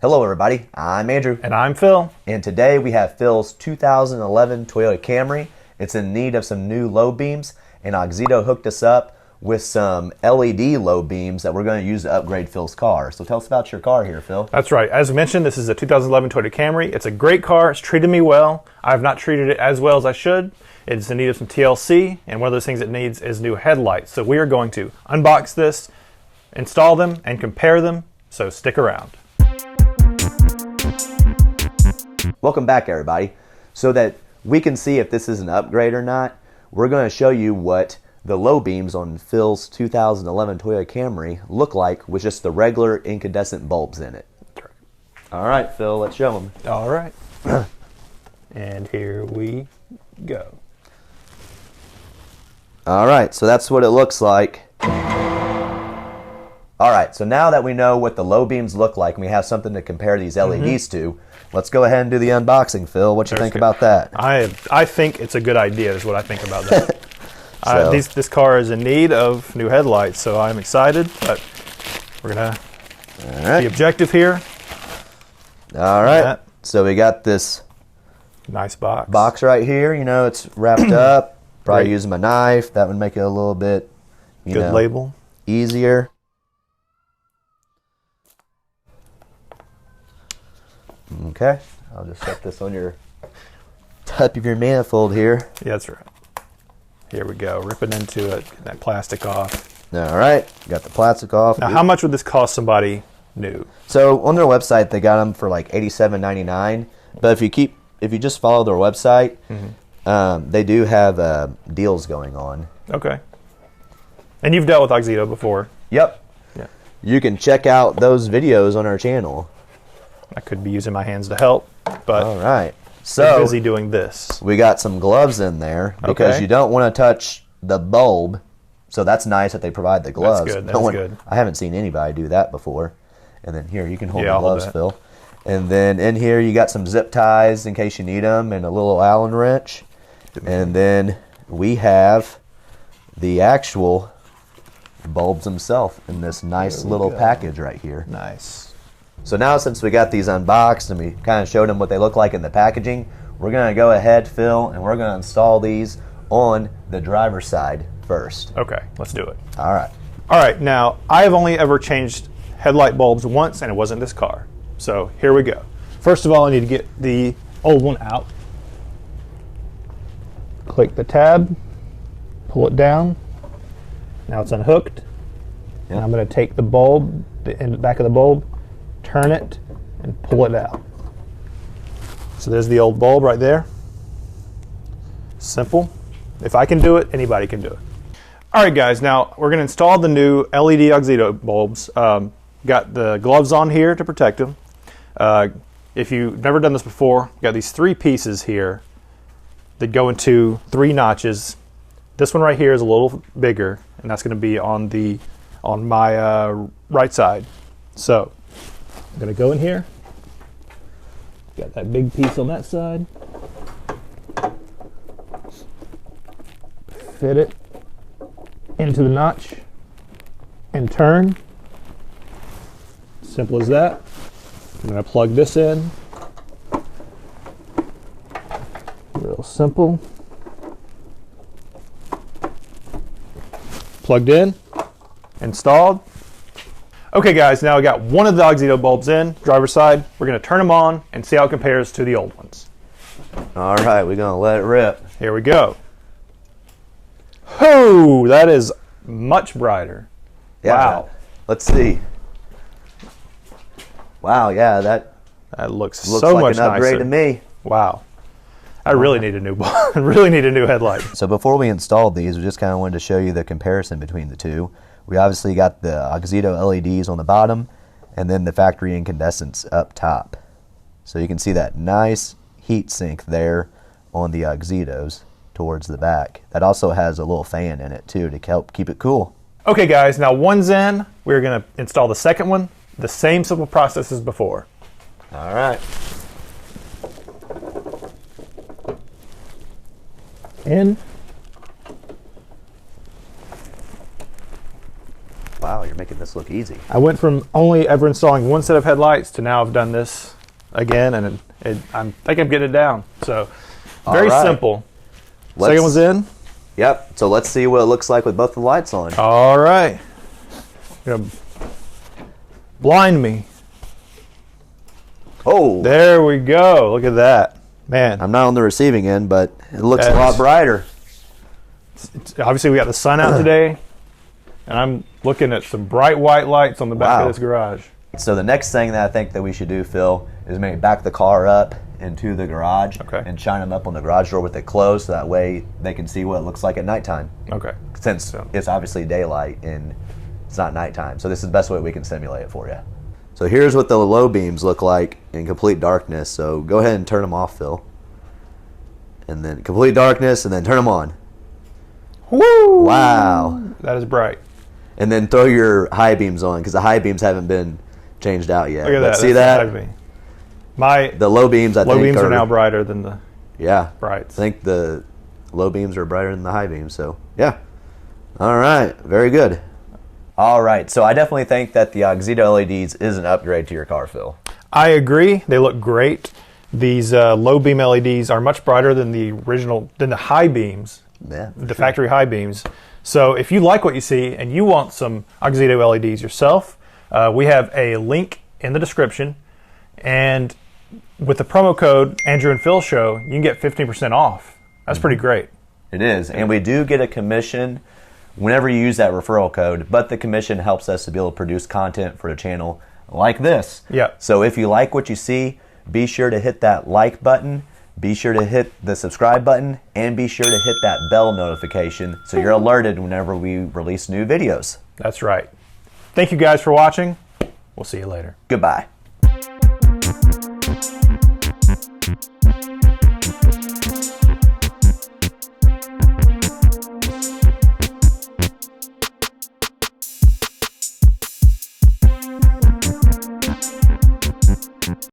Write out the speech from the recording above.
Hello everybody, I'm Andrew. And I'm Phil. And today we have Phil's 2011 Toyota Camry. It's in need of some new low beams, and Auxito hooked us up with some LED low beams that we're going to use to upgrade Phil's car. So tell us about your car here, Phil. That's right. As mentioned, this is a 2011 Toyota Camry. It's a great car. It's treated me well. I've not treated it as well as I should. It's in need of some TLC, and one of those things it needs is new headlights. So we are going to unbox this, install them, and compare them. So stick around. Welcome back everybody. So that we can see if this is an upgrade or not, we're going to show you what the low beams on Phil's 2011 Toyota Camry look like with just the regular incandescent bulbs in it. All right, Phil, let's show them. All right. And here we go. All right, so that's what it looks like. All right, so now that we know what the low beams look like and we have something to compare these LEDs to, let's go ahead and do the unboxing, Phil. What you think about that? I think it's a good idea is what I think about that. So, this car is in need of new headlights, so I'm excited, but we're going to be objective here. All right, so we got this nice box right here. You know, it's wrapped up. Probably Great. using my knife. That would make it a little bit, good label, easier. Okay, I'll just set this on your top of your manifold here. Yeah, that's right. Here we go, ripping into it, get that plastic off. All right, got the plastic off. Now, how much would this cost somebody new? So on their website, they got them for like $87.99. But if you just follow their website, they do have deals going on. Okay. And you've dealt with Auxito before. Yep. Yeah. You can check out those videos on our channel. I could be using my hands to help, but all right. So busy doing this. We got some gloves in there because you don't want to touch the bulb. So that's nice that they provide the gloves. That's good. That's good. I haven't seen anybody do that before. And then here, you can hold the I'll gloves, hold Phil. And then in here, you got some zip ties in case you need them and a little Allen wrench. And then we have the actual bulbs themselves in this nice little package right here. Nice. So now since we got these unboxed and we kind of showed them what they look like in the packaging, we're going to go ahead, Phil, and we're going to install these on the driver's side first. Okay, let's do it. All right. All right, now, I have only ever changed headlight bulbs once, and it wasn't this car. So here we go. First of all, I need to get the old one out. Click the tab, pull it down. Now it's unhooked. And I'm going to take the bulb, the back of the bulb, turn it, and pull it out. So there's the old bulb right there. Simple. If I can do it, anybody can do it. All right, guys, now we're going to install the new LED Auxito bulbs. Got the gloves on here to protect them. If you've never done this before, got these three pieces here that go into three notches. This one right here is a little bigger, and that's going to be on my right side. So I'm going to go in here. Got that big piece on that side. Fit it into the notch and turn. Simple as that. I'm going to plug this in. Real simple. Plugged in, installed. Okay guys, now I got one of the Auxito bulbs in, driver's side. We're going to turn them on and see how it compares to the old ones. All right, we're going to let it rip. Here we go. Oh, that is much brighter. Yeah, wow. Let's see. Wow, yeah, that looks looks so like much an upgrade nicer to me. Wow. I really need a new bulb. I really need a new headlight. So before we installed these, we just kind of wanted to show you the comparison between the two. We obviously got the Auxito LEDs on the bottom and then the factory incandescents up top. So you can see that nice heat sink there on the Auxitos towards the back. That also has a little fan in it too to help keep it cool. Okay guys, now one's in. We're going to install the second one. The same simple process as before. All right. In. Wow, you're making this look easy. I went from only ever installing one set of headlights to now I've done this again, and I think I'm getting it down. So very simple. Second one's in. Yep. So let's see what it looks like with both the lights on. All right. You're gonna blind me. Oh, there we go. Look at that, man. I'm not on the receiving end, but it looks a lot brighter. Obviously, we got the sun out today, and I'm looking at some bright white lights on the back of this garage. So the next thing that I think that we should do, Phil, is maybe back the car up into the garage and shine them up on the garage door with it closed, so that way they can see what it looks like at nighttime. Okay. Since it's obviously daylight and it's not nighttime, so this is the best way we can simulate it for you. So here's what the low beams look like in complete darkness. So go ahead and turn them off, Phil. And then complete darkness, and then turn them on. Woo! Wow. That is bright. And then throw your high beams on, because the high beams haven't been changed out yet. Look at that. See that? The low beams, I think, low beams are now brighter than the brights. I think the low beams are brighter than the high beams. So yeah. All right. Very good. All right. So I definitely think that the Auxito LEDs is an upgrade to your car, Phil. I agree. They look great. These low beam LEDs are much brighter than the high beams. Yeah, factory high beams. So if you like what you see and you want some Auxito LEDs yourself, we have a link in the description, and with the promo code Andrew and Phil Show, you can get 15% off. That's pretty great. It is, and we do get a commission whenever you use that referral code, but the commission helps us to be able to produce content for the channel like this. Yeah. So if you like what you see, be sure to hit that like button, be sure to hit the subscribe button, and be sure to hit that bell notification so you're alerted whenever we release new videos. That's right. Thank you guys for watching. We'll see you later. Goodbye.